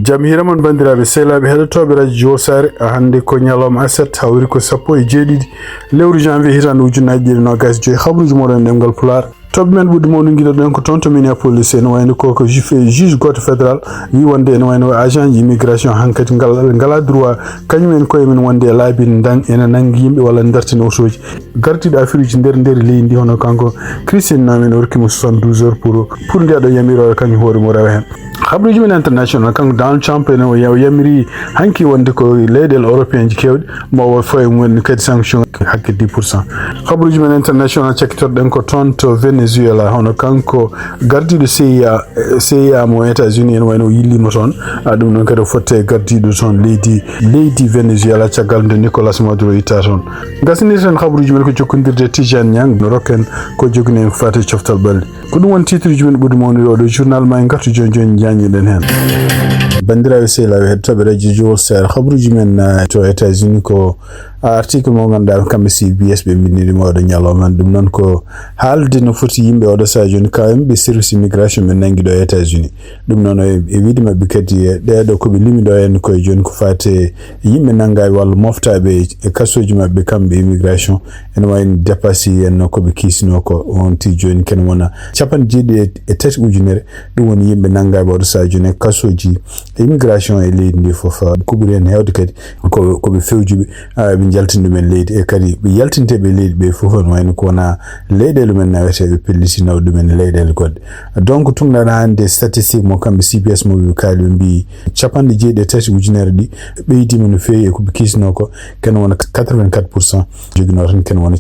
jam hiraman bandiraɓe sehlaɓe heɗotoɓe radio sare hande ko ñalawma aset hawri ko 17 lewru janvier hitande ujunnaji ɗiɗi nogas joyi habruji moɗon ɗemgal Pulaar toɓe men ɓudde mawɗo guiɗoɗen ko toon to Minneapolis en wayno koko juge goto fédéral wi wonde ene wayno agent ji immigration hankkadi ngala droit kañumen koye men wonde e laabi ene nangi yimɓe walla dartina otoji gardiɗo affaire uji nder leydi ndi hono kanko Christine namen o rokkimo 72 heures pour ndiaɗo yamirore kañum hoore mo rewa hen habruji men international kanko Donald Trump ene o yamiri hanki wonde ko leyɗele européen ji kewɗe mo foye mumen kadi sanction hakke 10%. habruji men international cekkitorɗen ko toon to Venezuela hono kanko gardiɗo CIA mo États-Unis en wayno yillimo toon ɗum noon kadi o fotte gardiɗo toon leydi Venezuela caggal nde Nicolas Maduro itta toon gasnirten habruji men ko jokkodirde Tidiane Niang no rokken ko jogini en ko fate coftal ɓalli ko ɗum won titre ji men ɓuuri mawniri oɗo journal ma en gartu joni jañiɗen hen bandiraɓe sehlaɓe heɗotoɓe radio jowol sar habruji men to États-Unis ko article mo ganduɗa kamɓe CBS ɓe bindinimo oɗo ñalawma ɗum noon ko haalde no foti yimɓe oɗo saha joni kawemɓe service immigration ɓe nangi ɗo e États-Unis ɗum noon e wiide mabɓe kadi ɗeɗo koɓe limi ɗo hen koye joni ko fate yimɓe nangaɓe walla moftaɓe e kasoji mabɓe kamɓe immigration ene wayno dépassé en koɓe kisino ko on ti joni ken wona 73 ujunere ɗum woni yimɓe nangaɓe oɗo saha joni e kasoji immigration e leydi ndi foof ko ɓuuri hen hewde kadi koɓe fewjuɓe ɓe jaltinɗumen leydi e kadi ɓe yaltinteɓe leydi ɓe fof on wayno ko wona leyɗele men naweteɓe pelliti nawde ɗumen leyɗele goɗɗe donc tungɗaɗa hande statistique mo kamɓe CBS mo ɓe kaali ɓe mbi 73 ujunere ɗi ɓeydima no fewi e koɓe kisno ko ken wona 84% joguino tan ken wona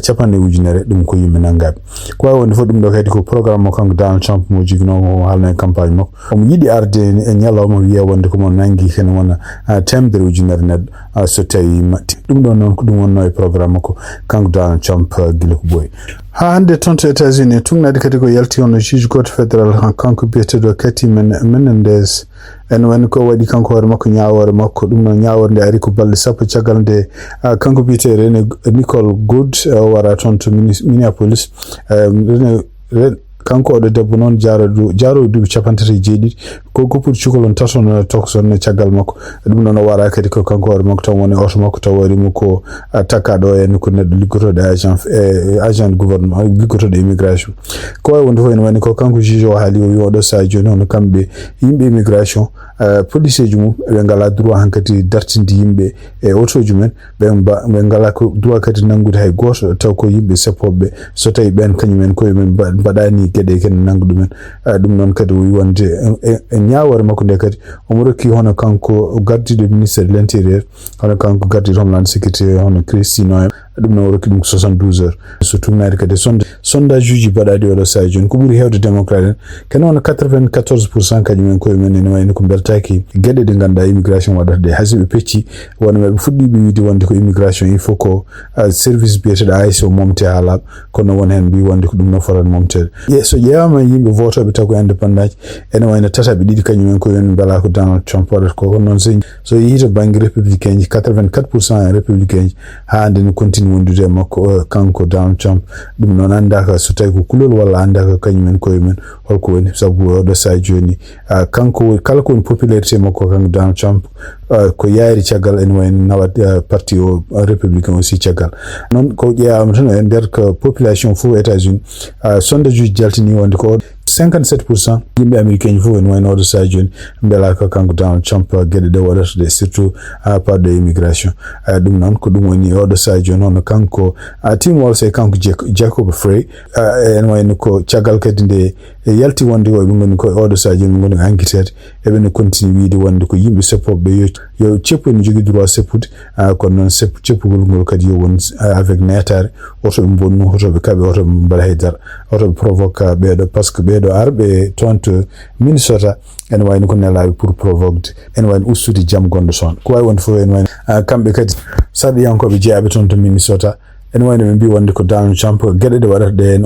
capanɗe ujunere ɗum ko yimɓe nangaɓe ko wawi wonde fof ɗum ɗo kadi ko programme mo kanko Donald Trump mo joguino o haalno e campagne makko omo yiiɗi arde e ñalawma wiya wonde komo nangi ken wona temedere ujunere neɗɗo so tawi matti ɗum ɗon noon ko ɗum wonno e programme makko kanko Donald Trump guila ko ɓooyi ha hande toon to États-Unis tungnaɗe kadi ko yalti hono juge goto fédéral kanko biyeteɗo Kati Menendez en wani ko waɗi kanko hoore makko ñawore makko ɗum noon ñawore nde ari ko balɗe sappo caggal nde kanko biyete Rene Nicole Good o wara toon to Minneapolis kanko oɗo debbo noon jaarowo duuɓi 57 ko goppude cukalon taton tokson e caggal makko ɗum noon o wara kadi ko kanko hoore makko tan woni oto makko taw warimo ko takkaɗo en ko neɗɗo liggotoɗo agent gouvernement liggotoɗo immigration ko wawi wonde fof ene wani ko kanko juge o haali o wi oɗo saha joni hono kamɓe yimɓe immigration police ji mum ɓe ngala droit hankadi dartinde yimɓe e autoji men ɓe ngala ko droit kadi nangude hay goto taw ko yimɓe seppoɓe so tawi ɓen kañumen koyemen mbaɗani gueɗe ken nangu ɗumen ɗum noon kadi o wi wonde e ñawore makko nde kadi omo rokki hono kanko gardiɗo ministére de l' intérieur hono kanko gardiɗo homeland sécurité hono Christine ɗum noon o rokki ɗum 72 heures so tumnade kadi sondage uji baɗaɗi oɗo saha joni ko ɓuuri hewde démocrate en ken wona 94% kañumen koyemen ene wayno ko beltaki gueɗe ɗe ganduɗa immigration waɗata ɗe hayso ɓe pecci wona maɓe fuɗɗiɓe wiide wonde ko immigration il faut ko service biyeteɗo AIC o momte ha laaɓa kono won hen mbi wonde ko ɗum no fotata momtede so ƴewama yimɓe votoɓe taw ko indépendant ji ene wayno tataɓe ɗiɗi kañumen koyemen mbela ko Donald Trump waɗata ko noon so yeehi to banggue républicain ji 84% républicain ji ha nde ne continue wondude e makko kanko Donald Trump ɗum noon andaka so tawi ko kulol walla andaka kañumen koyemen holko woni sabu oɗo saha joni kanko kala ko woni popularité makko kanko Donald Trump ko yaari caggal ene wayno nawat parti o républicain aussi caggal noon ko ƴeewama tan e nder ko population fof États-Unis sondage uji jaltini wonde ko 57% yimɓe américain fof en wayno oɗo saha joni beela ko kanko Donald Trump gueɗe ɗe waɗata ɗe surtout parɗo immigration ɗum noon ko ɗum woni oɗo saha joni hono kanko Tim Walz e kanko Jacob Frey en wayno ko caggal kadi nde yalti wonde ɓe goni ko oɗo saha joni ɓe goni enquêtede eɓene continue wiide wonde ko yimɓe seppoɓe yo ceppu ene jogui droit seppude kono noon ceppugol ngol kadi yo won avec netare otoɓe bonnu otoɓe kaaɓe otoɓe mbaɗa haydara otoɓe provoque ɓeɗo par ce que ɓeɗo arɓe toon to Minnesota ene wayno ko nelaɓe pour provoquede ene wayno ustude jaam gonɗo toon ko wawi wonde fof ene wayno kamɓe kadi sarɗiyankoɓe jeeyaɓe toon to Minnesota ene wayno ɓe mbi wonde ko Donald Trump gueɗe ɗe waɗata ɗe en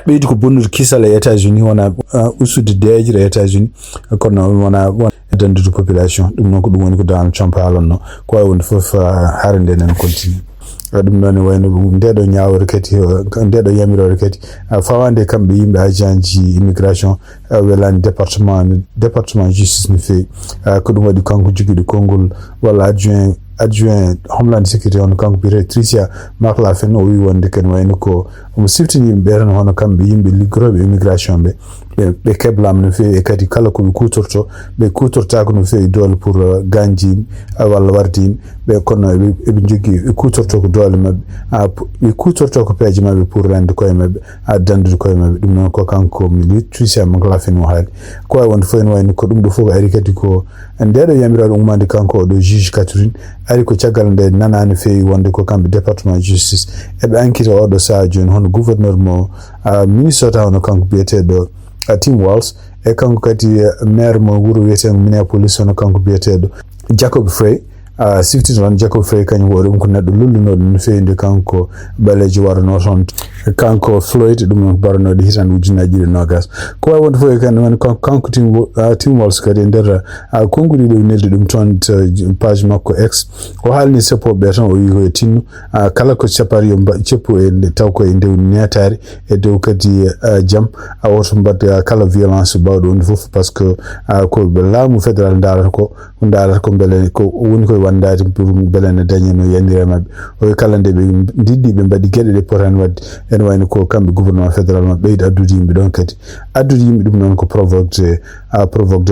ɓeydi ko bonnude kisal e États-Unis wona ustude deejre e États-Unis kono wona dandude population ɗum noon ko ɗum woni ko Donald Trump haalanno ko wawi wonde fof haare nde nene continue dum non wayno ndedo nyaawre kati ndedo yamirore kati fawande kambe yimbe ajanji immigration welan département justice ni fe ko dum wadi kanko jigidi kongol wala adjoint homeland security on kanko bi Tricia makla fen o wi wonde ken wayno ko siftini yimbe ran hono kambe yimbe ligrobe immigration be keblam no fe kadi kala ko kutorto be kutorta ko no fe dol pour ganji wala wardi be kono be jogi kutorto ko dol mabbe be kutorto ko peji mabbe pour rende ko mabbe dandu ko mabbe dum non ko kanko mi Tricia makla fen o haali ko won fo en wayno ko dum do fo ari kadi ko ndedo yamiraado umande kanko do juge Catherine ari ko tiagal nde nanani fe wonde ko kambe département justice e be enquête o do sa joni hono gouverneur mo Minnesota hono kanko biyetedo Tim Walz e kanko kadi maire mo wuro wiyeten Minneapolis hono kanko biyetedo Jacob Frey sifti non Jacob Frey kany wo dum ko neddo lulluno dum feende kanko baleji warno ton kanko Floyd dum non barno de hitan ujinaji de nogas ko way wonto foy kan man kanko Tim Walz kadi der kongudi do neldi dum ton page makko X o halni sepo be tan o yi tinu kala ko separi yo cepo e taw ko e ndew netari e dew kadi jam awto mbad kala violence bawdo on fof parce que ko laamu fédéral ndara ko bele ko woni ko wandade pour belene dañeno yandire mabbe o kala nde be diddi be mbadi gede de poran wadde en wayno ko kambe gouvernement fédéral mabbe beyd addudi yimbe don kadi addudi yimbe dum non ko provoquer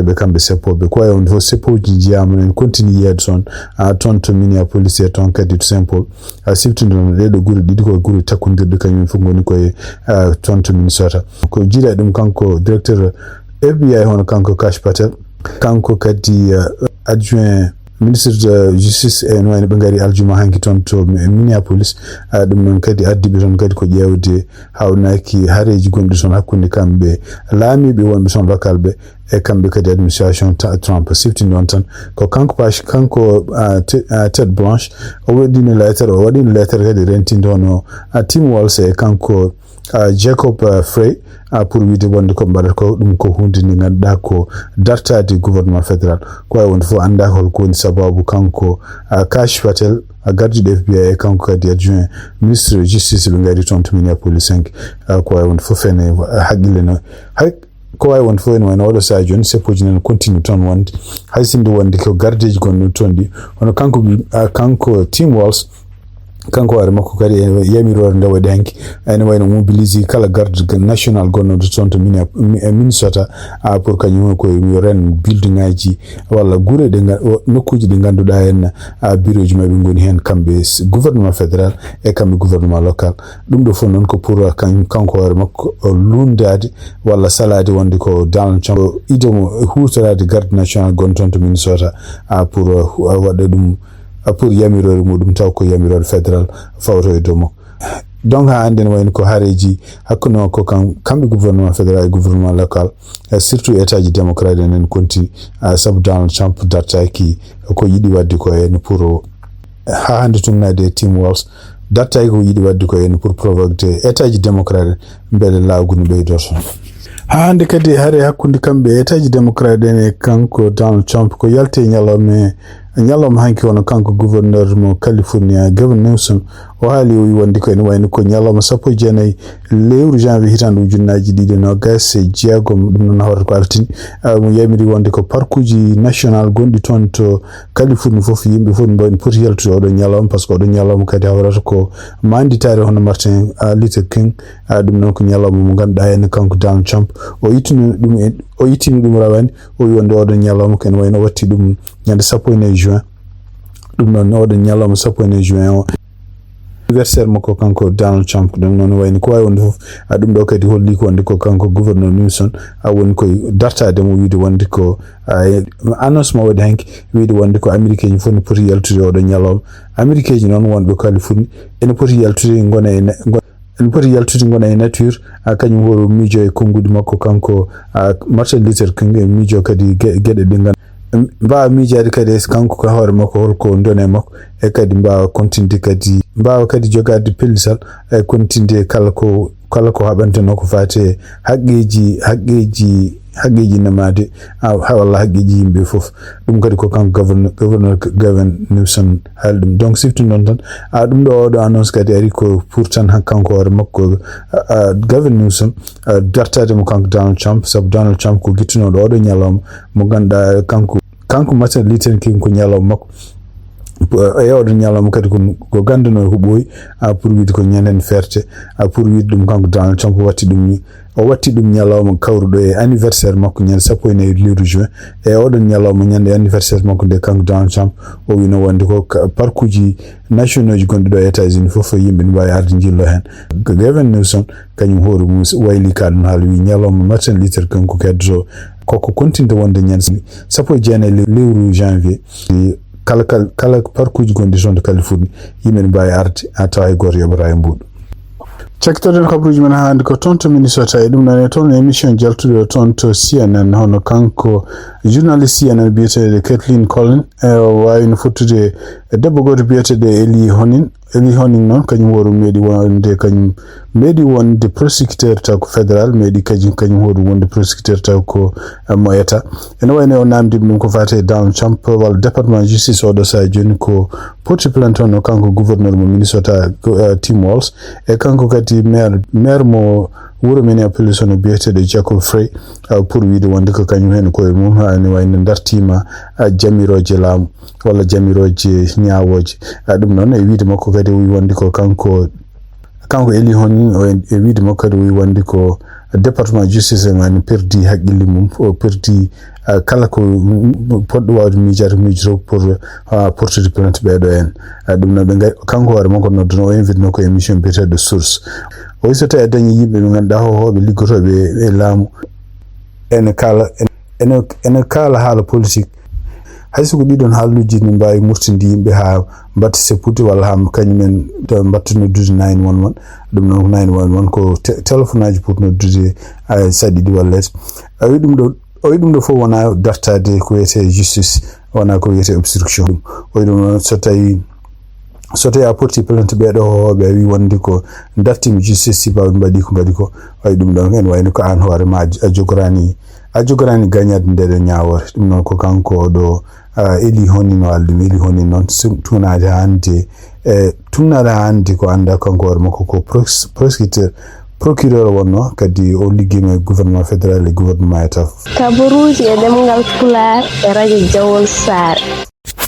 be kambe sepobe ko on fo sepoji jiam en continue yedson ton to Minneapolis et ton kadi tout simple siftundo de guri didi ko guri takundirde kanyum fu ngoni ko ton to Minnesota ko jira dum kanko directeur FBI hono kanko Kash Patel kanko kadi adjoint ministre de justice e no be ngari aljuma hanki ton to Minneapolis dum non kadi addibe ton kadi ko jewde hawnaki hareji gondi son hakkunde kambe laami be wonbe son local be e kambe kadi administration Trump sifti non tan ko kanko Ted Blanche o wadini letter kadi rentindo no Tim Walz e kanko Jacob Frey pour wide wonde ko mbaɗata ko ɗum ko hunde ni ganduɗa ko dartade gouvernement fédéral ko way wonde fof anda holko woni sababu kanko Kash Patel gardiɗo FBI e kanko kadi adjoint ministre de justice ɓe ngari toon to Minneapolis 5 ko way wonde fof ene haqqille no ko way wonde fof en wayno oɗo sa joni seppoji nan continue toon wonde hay sinde wonde ko gardeji gonɗon toon ɗi hono kanko Tim Walz kanko wari makko kadi yamirore nde waɗi hanki ene wayno mobilise kala garde national gonnodo toon to Minnesota pour kañum ko yo ren building ngaji walla gure de nokkuji ɗi ganduɗa hen bureau ji mabɓe goni hen kamɓe gouvernement fédéral e kamɓe gouvernement local ɗum ɗo fof noon ko pour kanko wari makko lundade walla salade wonde ko Donald Trump idemo hutorade garde national gon toon to Minnesota pour waɗa ɗum pour yamirore mudum taw ko yamirore fédéral fawto e domo donc ha ande wayno ko hareji hakkuno ko kambe gouvernement fédéral et gouvernement local surtout état ji démocrate en konti sabu Donald Trump dartaki ko yidi wadde ko en pour ha hande tunnade Tim Walz dartaki ko yidi wadde ko en pour provoquer état ji démocrate mbele lawgunu beydorto ha hande kadi hare hakkunde kambe état ji démocrate en kanko Donald Trump ko yalte nyalom hanki wono kanko gouverneur mo California Gavin Newsom o haali o wonde ko en wayno ko nyalom sappo jeenayi lewru janvier hitande ujunnaji ɗiɗi nogas e jeegom ɗum noon hawrata ko altini mo yamiri wonde ko parkuji national gonɗi toon to California fof yimɓe fof mbawi poti yaltude oɗo nyalom par ce que oɗo nyalom kadi hawrata ko manditare hono Martin Luther King ɗum noon ko nyalom mo ganduɗa hen kanko Donald Trump o ittini ɗum rawani o wi wonde oɗo nyalom ken wayno watti ɗum ñande 1 juin ɗum noon oɗo nyalom 1 juin o anniversaire makko kanko Donald Trump ɗum noon wayni ko wawi wonde fof ɗum ɗo kadi holli ko wonde ko kanko gouverneur Newsom woni koye dartade mo wiide wonde ko annonce mo waɗi hanki wiide wonde ko américain ji fof ne poti yaltude oɗo ñalawma américain ji noon wonɓe Californie ene poti yaltude gona e nature kañum horo miijo e konngudi makko kanko Martin Luther King e miijo kadi gueɗe ɗe mbawa miijade kadi kanko ko hoore makko holko ndone makko e kadi mbawa continude kadi mbawa kadi jogade pellisal e continude kala ko kala ko haɓanteno ko fate haqqeji namade walla haqqeji yimɓe fof ɗum kadi ko kanko gouverneur Gavin Newsom haali ɗum donc sifti noon tan ɗum ɗo oɗo annonce kadi ari ko pour tan kanko hoore makko Gavin Newsom dartade mo kanko Donald Trump sabu Donald Trump ko guittunoɗo oɗo ñalawma mo ganduɗa kanko Martin Luther King ko ñalawma makko oɗo ñalawma kadi ko ganduno ko ɓooyi pour wiide ko ñanden ferte pour wiide ɗum kanko Donald Trump watti ɗum ni o watti ɗum ñalawma kawruɗo e anniversaire makko ñande 14 lewru juin e oɗon ñalawma ñande anniversaire makko nde kanko Donald Trump o wino wonde ko parc uji nationaux ji gonɗi ɗo e États-Unis fof yimɓe ne mbawi arde jillo hen Gavin Newsom kañum hoore mum wayli ka ɗum haala wi ñalawma Martin Luther King ko keddoto koko continde wonde ñande 19 lewru janvier kala parc uji gonɗi toon to Californie yimɓe ne mbawi arde tawa hay goto yoɓata e mbuɗu cektoɗen kabaruji men ha hande ko toon to Minnesota e ɗum nane toon émission jaltuɗo toon to CNN hono kanko journaliste CNN biyeteɗo Kathleen Collin wawino fottude debbo goto biyeteɗo Eli Honing noon kañum hoore meeɗi wonde prosecuteur taw ko fédéral meeɗi kañum hoore wonde prosecuteur taw ko mo état ene wayno o namdiɓe ɗum ko fate Donald Trump walla département justice oɗo saha joni ko porti plainte on kanko gouverneur mo Minnesota Tim Walz e kanko kadi maire mo wuro Minneapolis no biyeteɗo Jacob Frey pour wiide wonde ko kañum hen koye mum ne wayno dartima jamiroje laamu walla jamiroje ñawoje ɗum noon e wiide makko kadi o wi wonde ko kanko Eli Honing e wiide makko kadi o wi wonde ko département justice en perdi haqqille mum o perdi kala ko poɗɗo wawde miijoto pour portude plainte ɓeɗo en ɗum noon ɓe kanko hoore makko nodduno o invite no ko émission biyeteɗo source o so tawi a dañi yimɓe ɓe ganduɗa hohoɓe liggotoɓe e laamu ene kaala haala politique hayso ko ɗiɗon haaluji ne mbawi murtinde yimɓe ha mbatta seppude walla ha kañumen mbatta noddude 911 ɗum noon 911 ko téléphone aji pour noddude saɗiɗi walla less o wi ɗum ɗo fof wona dartade ko wiyete justice wona ko wiyete obstruction ɗum o wi ɗum noon so tawi a porti plainte ɓeɗo hohoɓe a wi wonde ko dartimi justice sibaɓe mbaɗi ko mbaɗi ko wayi ɗum ɗon en wayno ko an hoore ma a jogorani gagnade ndeɗo ñawore ɗum noon ko kanko ɗo Eli Honing no alɗum Eli Honing noon tumnade hande ko anda kanko hoore makko ko procureur wonno kadi o liggima e gouvernement fédéral e gouvernement état kabaruji e ɗemgal Pulaar e radio Jawol Sare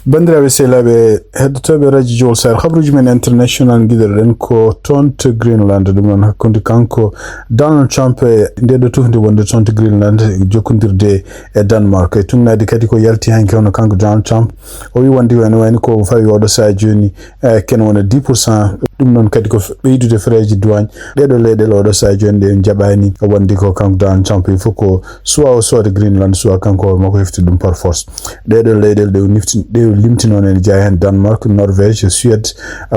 bandiraɓe sehlaɓe heddotoɓe radio Jawol Sare habaruji men international guiɗoɗen ko toon to Greenland ɗum noon hakkude kanko Donald Trump e ndeɗo tufde wonde toon to Greenland jokkodirde e Denmark e tumnade kadi ko yalti hanke hono kanko Donald Trump o wi wonde ene wayno ko fawi oɗo saha joni ken wona 10% ɗum noon kadi ko ɓeydude frais douane ɗeɗo leyɗele oɗo saha joni ɗe jaɓani wonde ko kanko Donald Trump il faut ko soit o sooda Greenland soit kanko hoore makko hefti ɗum par force ɗeɗo leyɗele ɗe limtinoon ene jeeya hen Danemark, Norvège, Suède,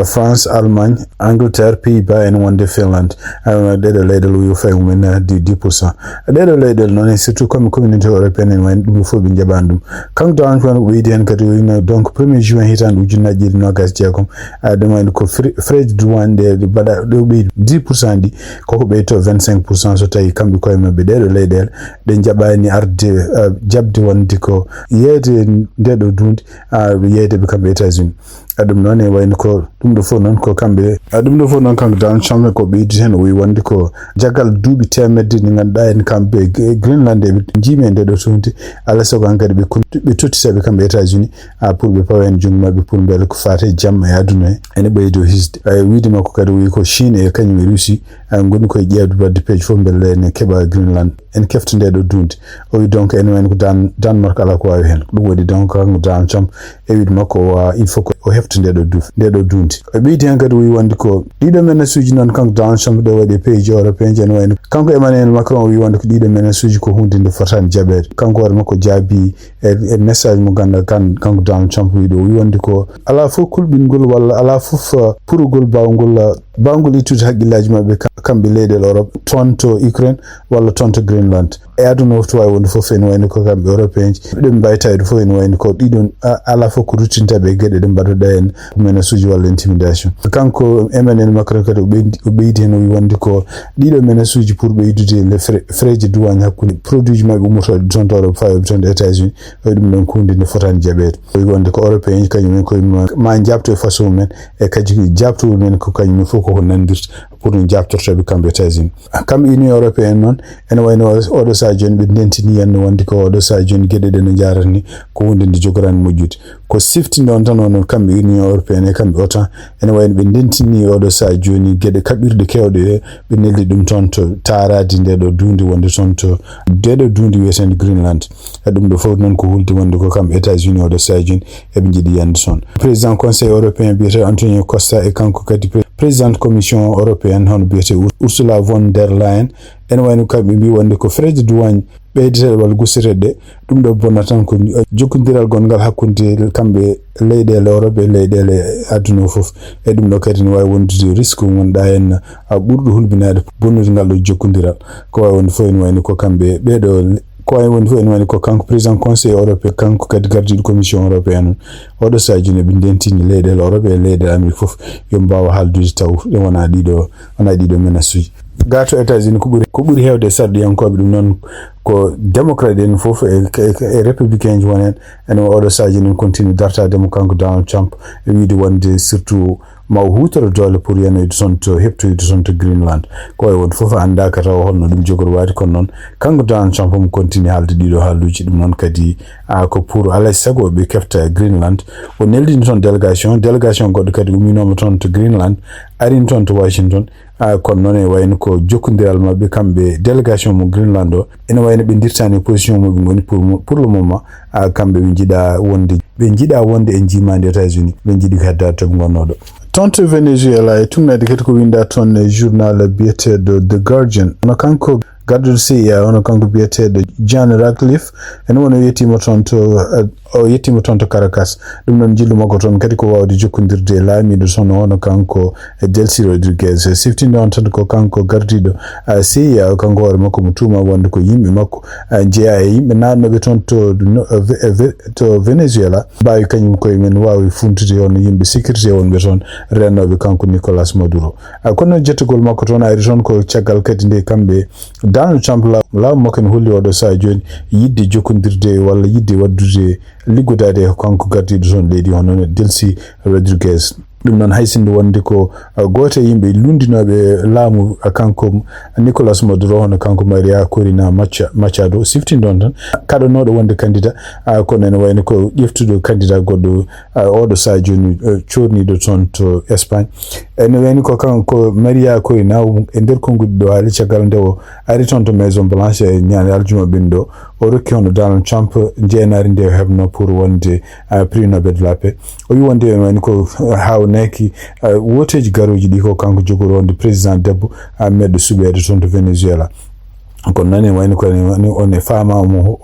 France, Allemagne, Angleterre, Pays-Bas ene wonde Finland ɗeɗo leyɗele o fayi mumen 10%. ɗeɗo leyɗele noon e surtout comme communauté européenne en wayno ɗum fof ɓe jaɓani ɗum kanko Donald Trump ɓeydi hen kadi o wino donc 1er juin hitande ujunnaje ɗiɗi nogas jeegom ɗum wayno ko frais de douane ɗe mbaɗa ɗo ɓeydi 10% ɗi koko ɓeyto 25% so tawi kamɓe koye mabɓe ɗeɗo leyɗele ɗe jaɓani arde jabde wonde ko yeede ndeɗo dunde yeydeɓe kamɓe États-Unis ɗum noon e wayno ko ɗum ɗo fof noon ko kamɓe ɗum ɗo fof noon kanko Donald Trump ko ɓeydi hen o wi wonde ko jaggal duuɓi temedde ɗi ganduɗa en kamɓe Greenland eɓe jiimi e ndeɗo tumde alay saago hankadi ɓe tottitaɓe kamɓe États-Unis pour ɓe pawa hen jungo mabɓe pour beele ko fate jamma e aduna ene ɓeydo hisde wiide makko kadi o wi ko Chine e kañum e Russie goni koye ƴewde wadde peeje fof beele ene keeɓa Greenland en kefta ndeɗo dunde o wi donc ene wayno ko Danemark ala ko wawi hen ɗum waɗi donc kanko Donald Trump e wiide makko il faut o hefta ndeɗo dunde o ɓeydi hen kadi o wi wonde ko ɗiɗo menace uji noon kanko Donald Trump ɗo waɗi e pays européen je ene wayno kanko Emmanuel Macron o wi wonde ko ɗiɗo menace uji ko hunde nde fotani jaɓede kanko hoore makko jaabi e message mo ganduɗa kanko Donald Trump wi ɗo o wi wonde ko ala fof kulɓingol walla ala fof purugol bawgol banguli tuti haqqillaji mabbe kambe leydel Europe tonto Ukraine walla tonto Greenland e aduna wofto way wonde fof en wayno ko kambe européen be mbaytaydo fo en wayno ko didon ala fo ko rutinta be gede de mbadoda en menace walla intimidation kanko Emmanuel Macron kadi o beyti hen o wonde ko dido menace pour beydude le frais de douane hakkunde produit mabbe moto tonto Europe fa tonto États-Unis o dum non kunde ne fotani jabede o wonde ko européen kanyum ko ma jabto façon men e kadi jabto men ko kanyum fo ko nandirta pour no jabtorto be kambe États-Unis kambe Union européenne non en wayno odo sa joni be dentini en wonde ko odo sa joni gede de no jarani ko hunde de jogoran mojjude ko sifti non tan non kambe Union européenne e kambe otan en wayno be dentini odo sa joni gede kabirde kewde be neldi dum tonto taaradi de do dundi wonde tonto de do dundi wesen Greenland e dum do fof non ko hulde wonde ko kambe États-Unis odo sa joni e be jidi yande son président conseil européen biete Antonio Costa e kanko kadi président commission européenne hono biete Ursula von der Leyen en wayno kambe bi wonde ko frais de douane beydete wal gusirede dum do bonatan ko jokkondiral gongal hakkunde kambe leydele Europe e leydele aduna fof e dum do kadi no way wondude risque wonda en burdo hulbinaade bonnude ngal do jokkondiral ko way wonde fo en wayno ko kambe beedo ko ay woni fo en wani ko kanko président conseil européen kanko kadi gardiɗo commission européenne oɗo sajine ɓe dentini leydel Europe e leydel Amérique fof yo mbawa haaldude taw ɗe wona ɗiɗo menace uji gato États-Unis ko ɓuri hewde sardiyankoɓe ɗum noon ko démocrate en fof e républicain ji wonen en oɗo sajine continue dartademo kanko Donald Trump e wiide wonde surtout ma hutoro dole pour yenoyde sonto heptoyde sonto Greenland ko e won fof andaka taw holno dum jogor waati kon non kanko Donald Trump mo continue halde dido haaluji dum non kadi ko pour alay sago be kefta Greenland o neldi ton délégation goddo kadi uminoma ton to Greenland arin ton to Washington kon non e wayno ko jokkondiral mabbe kambe délégation mo Greenland o ene wayno be dirtani position mo be ngoni pour le moment kambe be jida wonde en jimande États-Unis be jidi hadda to ngonodo tonto Venezuela e tumnade kadi ko winda ton journal biyeteɗo The Guardian ono kanko garduɗo CIA ono kanko biyeteɗo John Ratcliffe en wono yettima toon to Caracas ɗum noon jillu makko toon kadi ko wawde jokkodirde laamiɗo toon ono kanko Delcy Rodriguez siftinde on tan ko kanko gardiɗo CIA kanko hoore makko mo tuuma wonde ko yimɓe makko jeeya e yimɓe nannoɓe toon to Venezuela mbawi kañum koye men wawi funtude on yimɓe sécurité wonɓe toon rennoɓe kanko Nicolas Maduro kono jettugol makko toon ari toon ko caggal kadi nde kamɓe Donald Trump laamu makko ne holli oɗo saa joni yidde jokkodirde walla yidde waddude liggodade kanko gardiɗo toon leydi hono Delcy Rodriguez ɗum noon haysinde wonde ko goto yimɓe lundinoɓe laamu kanko Nicolas Maduro hono kanko Maria Corina Machado siftinde on tan kaɗanoɗo wonde candidat kono ene wayno ko ƴeftuɗo candidat goɗɗo oɗo saa joni corniɗo toon to Espagne ene wayno ko kanko Maria Corina e nder konngudi ɗo haali caggal nde o ari toon to Maison Blanche e ñaane aljuma ɓen ɗo o rokki hono Donald Trump jeenari nde hebno pour wonde prix Nobel de la paix o wi wonde ene wayno ko hawnaki woteji garoji ɗi ko kanko jogori wonde président debbo meɗɗo suɓede toon to Venezuela kono noon wayno ko on famamo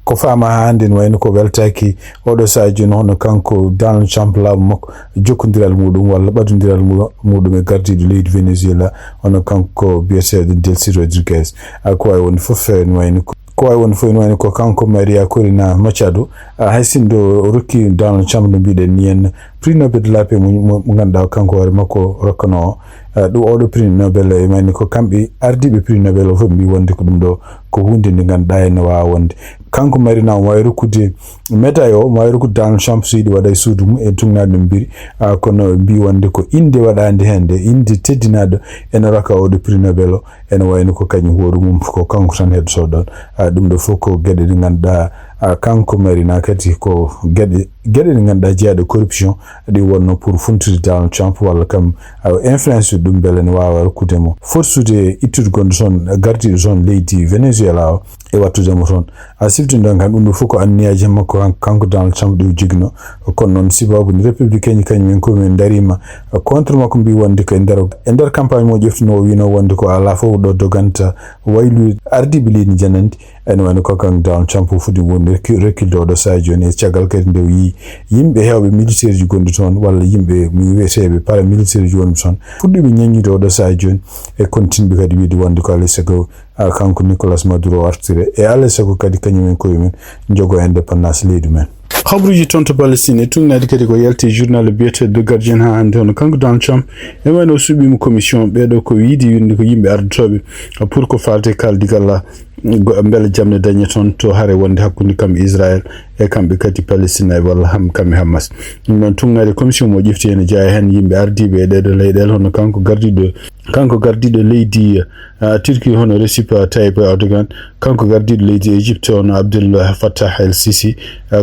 ko fama hande ne wayno ko weltaki oɗo saa joni hono kanko Donald Trump laamu makko jokkodiral muɗum walla ɓadodiral muɗum e gardiɗo leydi Venezuela hono kanko biyeteɗo Delcy Rodriguez ko way wonde fof ne wayno ko way wonde fof ne wayno ko kanko Maria Corina Machado haysindo rokki Donald Trump no mbiɗen ni en prix Nobel de la paix mo ganduɗa kanko hoore makko rokkano o ɗum oɗo prix Nobel e mayni ko kamɓe ardiɓe prix Nobel o fof mbi wonde ko ɗum ɗo ko hunde nde ganduɗa ene wawa wonde kanko Marina o wawi rokkude médaille o mo wawi rokkude Donald Trump so yiɗi waɗa e suudu mum e tugnade no mbiri kono mbi wonde ko inde waɗande hende inde teddinaɗo ene rokka oɗo prix Nobel o ene wayno ko kañum hoore mum ko kanko tan heɗoto ɗon ɗum ɗo fof ko gueɗe ɗe ganduɗa kanko Marina kadi ko gueɗe ɗe ganduɗa jeeyaɗo corruption ɗi wonno pour funtude Donald Trump walla kam influence ɗum beele ne wawa rokkudemo forsude ittude gonɗo toon gardiɗo toon leydi Venezuela o e wattudemo toon siftinde kan ɗum ɗo fof ko anniyaji makko kanko Donald Trump ɗi jigno kono noon sibabu ni républicain kañumen komin darima contre makko mbi wonde ko e nder campagne mo ƴeftuno o wino wonde ko ala fof ɗo doganta waylude ardiɓe leydi janandi ene wayno ko kanko Donald Trump fuɗi wonde rekkilde oɗo saa joni e caggal kadi nde wi yimɓe heewɓe militaire ji gonɗi toon walla yimɓe mi wiyeteɓe paramilitaire ji wonɓe toon fuɗɗiɓe ñaññide oɗo saha joni e continue kadi wiide wonde ko alay sago kanko Nicolas Maduro artire e alay sago kadi kañumen koye men jogo indépendance leydi men. Khabruji toon to Palestine e tunnade kadi ko yalti journal biyeteɗo de Guardian ha hande hono kanko Donald Trump e wayno o suɓima commission ɓeɗo ko wiidi winde ko yimɓe ardotoɓe pour ko falde kaldigal beele jamne dañe toon to haare wonde hakkude kamɓe Israël e kamɓe kadi Palestine walla kamɓe Hamas. ɗum noon tunnade commission mo ƴefti ene jeeya hen yimɓe ardiɓe e ɗeɗo leyɗele hono kanko gardiɗo leydi Turquie hono Recep Tayyip Erdogan, kanko gardiɗo leydi Égypte hono Abdel Fattah El Sisi,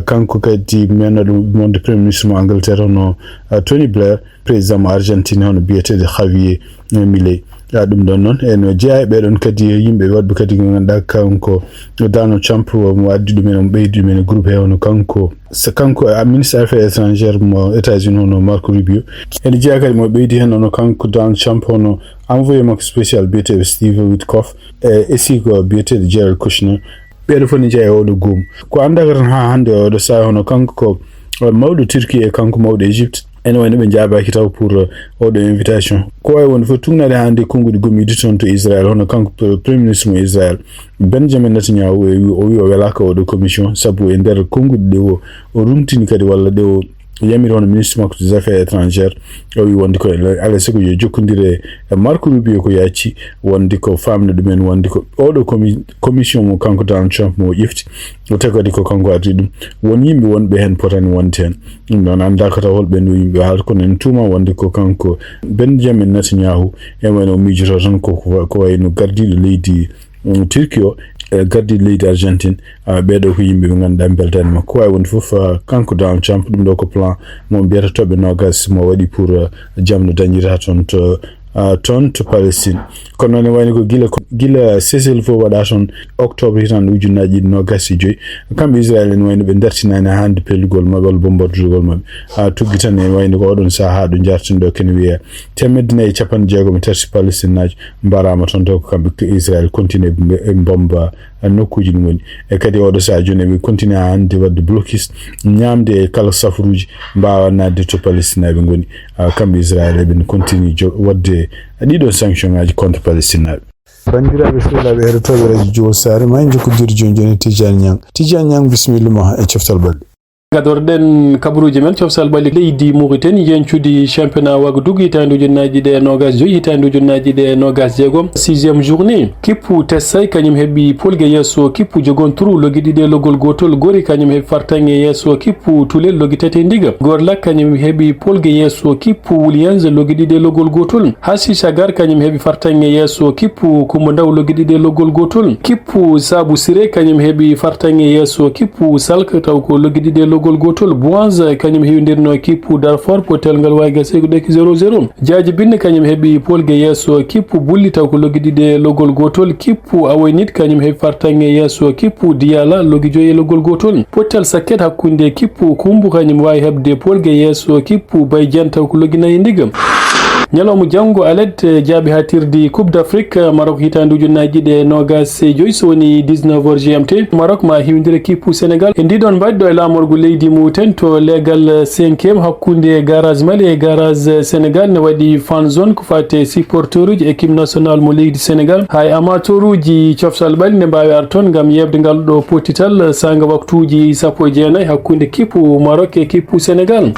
kanko kadi menaɗo monde premier ministre mo Angleterre hono Tony Blair, président mo Argentine hono biyeteɗo Javier Milei. ɗum ɗon noon eno jeeya ɓeɗon kadi yimɓe waɗɓe kadi ko ganduɗa kanko Donald Trump mo addi ɗumen mo ɓeydi ɗumen e groupe he hono kanko ministre affaires étrangères mo États-Unis hono Marco Rubio ene jeeya kadi mo ɓeydi hen hono kanko Donald Trump hono envoyé makko spécial biyeteɓe Steve Witkoff e si ko biyeteɗo Jared Kushner. ɓeɗo fof ne jeeya e oɗo goum ko andaka tan ha hande oɗo saha hono kanko ko mawɗo Turquie e kanko mawɗo Égypte ene wayno ɓe jaabaki taw pour oɗo invitation ko wawi wonde fof tugnade hande konguɗi gommidi toon to Israël hono kanko premier ministre mo Israël Benjamin Netanyahu o wi o welaka oɗo commission saabu e nder konguɗi ɗe o rumtini kadi walla ɗe o yamiri hono ministre makko des affaires étrangères o wi wonde ko alay sago yo jokkodire e Marco Rubio ko yacci wonde ko famno ɗumen wonde ko oɗo commission mo kanko Donald Trump mo ƴefti o tawi kadi ko kanko ardi ɗum won yimɓe wonɓe hen potani wonde hen ɗum noon andaka taw holɓe no yimɓe haalata kono en tuma wonde ko kanko Benjamin Netanyahu e wayno o miijoto tan ko wayno gardiɗo leydi Turquie o gardiɗo leydi Argentine ɓeɗo ko yimɓe ɓe ganduɗa beltani makko ko wawi wonde foof kanko Donald Trump ɗum ɗo ko plan mo mbiyata toɓɓe nogas mo waɗi pour jamno dañirta toon to Palestine. kono noon e wayno ko gila cessez-le-feu waɗa toon octobre hitande ujunnaji ɗiɗi nogas e joyyi kamɓe Israël en wayno ɓe dartinani hande pellugol mabɓe walla bombardugol mabɓe tuggi tan e wayno ko oɗon saaha ɗo jartini ɗo kene wiiya 160 Palestine naji mbarama toon taw ko kamɓe Israël continue e bomba nokkuji ɗum woni e kadi oɗo saaha joni ɓe continue ha hande wadde blocus ñamde e kala safaruji mbawa nadde to Palestine ɓe goni kamɓe Israël eɓe continue wadde ɗiɗon sanction ngaji contre Palestine naɓe. bandiraɓe sehlaɓe heɗotoɓe radio Jowol Sare ma en jokkodiri joni Tidiane Niang bisimilla ma e coftal balɗe. gadorɗen kabaruji men cofsal ɓalli leydi Mauritanie yencudi championnat Ouagadougou hitande ujunnaji ɗe nogas joyyi hitande ujunnaji ɗe nogas jeegom 6e journée kippu Tessay kañum heeɓi polgue yesso kippu jogon trou logui ɗiɗi logol gotol Gori kañum heeɓi fartange yesso kippu Toulel logui tati ndiga Gorlak kañum heeɓi polgue yesso kippu Williams logui ɗiɗi logol gotol Hassi Sagar kañum heeɓi fartange yesso kippu Coumba Ndaw logui ɗiɗi logol gotol kippu Sabou Siré kañum heeɓi fartange yesso kippu Salk taw ko logui ɗiɗi logol gotol Bouanza kañum heewdirno kippu Darfor potel ngal wawi gasey ko ɗeki 0-0 Diadji Binne kañum heeɓi polgue yesso kippu Bulli taw ko logui ɗiɗi logol gotol kippu Awoynit kañum heeɓi fartange yesso kippu Diyala logui joyi e logol gotol potel sakket hakkunde kippu Kumbu kañum wawi heɓde polgue yesso kippu Baydiane taw ko logui nayyi ndiga ñalawma janggo alet jaaɓi ha tirdi coupe d'Afrique Maroc hitande ujunnaji ɗe nogas e joyyi so woni 19h GMT Maroc ma hiwdira kippu Sénégal e ndiɗon mbaɗɗo e lamorgo leydi Mauritanie to legal 5e hakkunde garage Mali e garage Sénégal ne waɗi fan zone ko fate supporteur uji équipe nationale mo leydi Sénégal hay amateur uji coftal ɓalli ne mbawi ar toon gam yebde ngal ɗo pottital sanga waktuji 19 hakkunde kippu Maroc e kippu Sénégal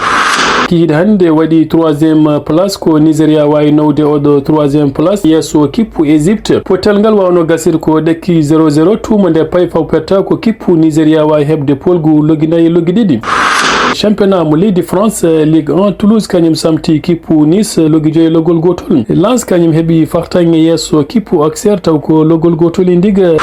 kihiɗe hande waɗi 3e place ko Nigeria wawi nawde oɗo 3e place yesso kippu Égypte potel ngal wawno gasir ko ɗekki 0-0 tuma nde pay faw petta ko kippu Nigeria wawi heɓde polgu logui nayyi logui ɗiɗi championnat mo leydi France Ligue 1 Toulouse kañum samti kippu Nice logui joyi logol gotol Lens kañum heeɓi fartange yesso kippu Auxerre taw ko logol gotol e ndiga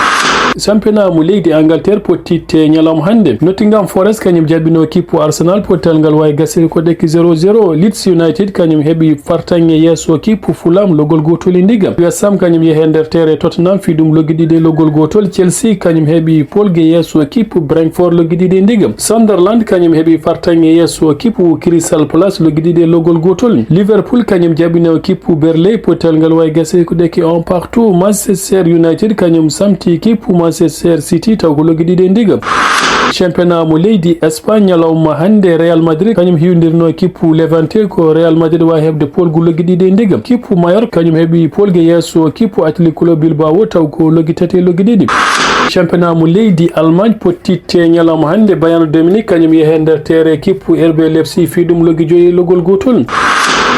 championnat mo leydi Angleterre pottitte ñalawma hande Nottingham Forest kañum jaɓino kippu Arsenal potel ngal wawi gasiri ko ɗekki 0-0 Leeds United kañum heeɓi fartange yesso kippu Fulham logol gotol e ndiga West Ham kañum yeehe nder terre Tottenham fiɗum logui ɗiɗi logol gotol Chelsea kañum heeɓi polgue yesso kippu Brentford logui ɗiɗi e ndiga Sunderland kañum heeɓi fartange yesso kippu Crystal Palace logui ɗiɗi logol gotol Liverpool kañum jaɓino kippu Burnley potel ngal wawi gasiri ko ɗekki 1 partout Manchester United kañum samti kippu Manchester City taw ko logui ɗiɗi e ndiga championnat mo leydi Espagne ñalawma hande Real Madrid kañum hiwdirno kippu Levante ko Real Madrid wawi hebde polgu loggi ɗiɗi e ndigam kippu Mallorca kañum heeɓi polgue yesso kippu Athletic Club Bilbao taw ko loggi tati e loggi ɗiɗi championnat mo leydi Allemagne pottitte ñalawma hande Bayern Dominique kañum yeehe nder terre kippu RB Leipzig fi ɗum loggi joyi e loggol gotol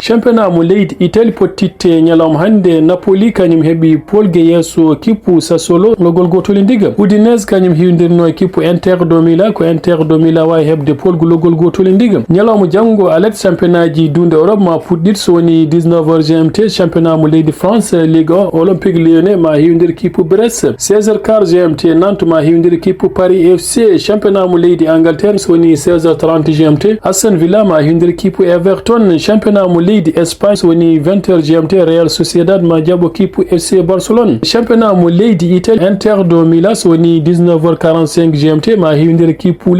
championnat mo leydi Italie pottitte ñalawma hande Napoli kañum heeɓi polgue yesso kippu Sassuolo logol gotol e ndigam Udinese kañum hiwdirno kippu Inter do Milan ko Inter do Milan wawi hebde polgu logol gotol e ndigam ñalawma janggo alet championnat ji dunde Europe ma fuɗɗit so woni 19h GMT championnat mo leydi France Ligue 1 Olympique Lyonnais ma hiwdir kippu Brest 16h15 GMT Nantes ma hiwdir kippu Paris FC championnat mo leydi Angleterre so woni 16h30 GMT Aston Villa ma hiwdir kippu Everton championnat mo leydi Espagne so woni 20h GMT Real Sociedad ma jaɓo kippu FC Barcelone championnat mo leydi Italie Inter do Milan so woni 19h45 GMT ma hiwdir kippu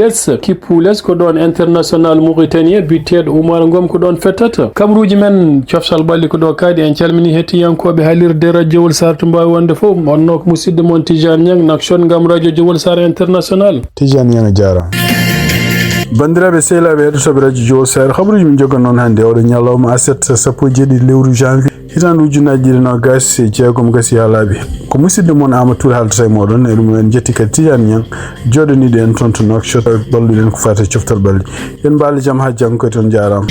Les ko ɗon international Mauritanie bitteɗo Oumar Ngom ko ɗon fettata kabaruji men cofsal balli ko ɗo kaadi en calmini hettiyankoɓe haalirde radio Jowol Sar to mbawi wonde fof wonno ko musidɗo moon Tidiane Niang nakshon gam radio Jowol Sar international Tidiane Niang a jarama bandiraɓe sehlaɓe heɗotoɓe radio Jowol Sar habaruji min jogon noon hannde oɗo ñalawma aset sappo e jeeɗiɗi lewru janvier hitande ujunaji ɗiɗi nogas e jeegom gasi ha laaɓi ko musidɗo moon Amadou Touré haldata e moɗon e ɗum en jetti kadi Tidiane Niang joɗaniɗo en toon to Nouakchott balluɗen ko fate coftal balli yen mbaali jaam ha janggo koye toon jarama.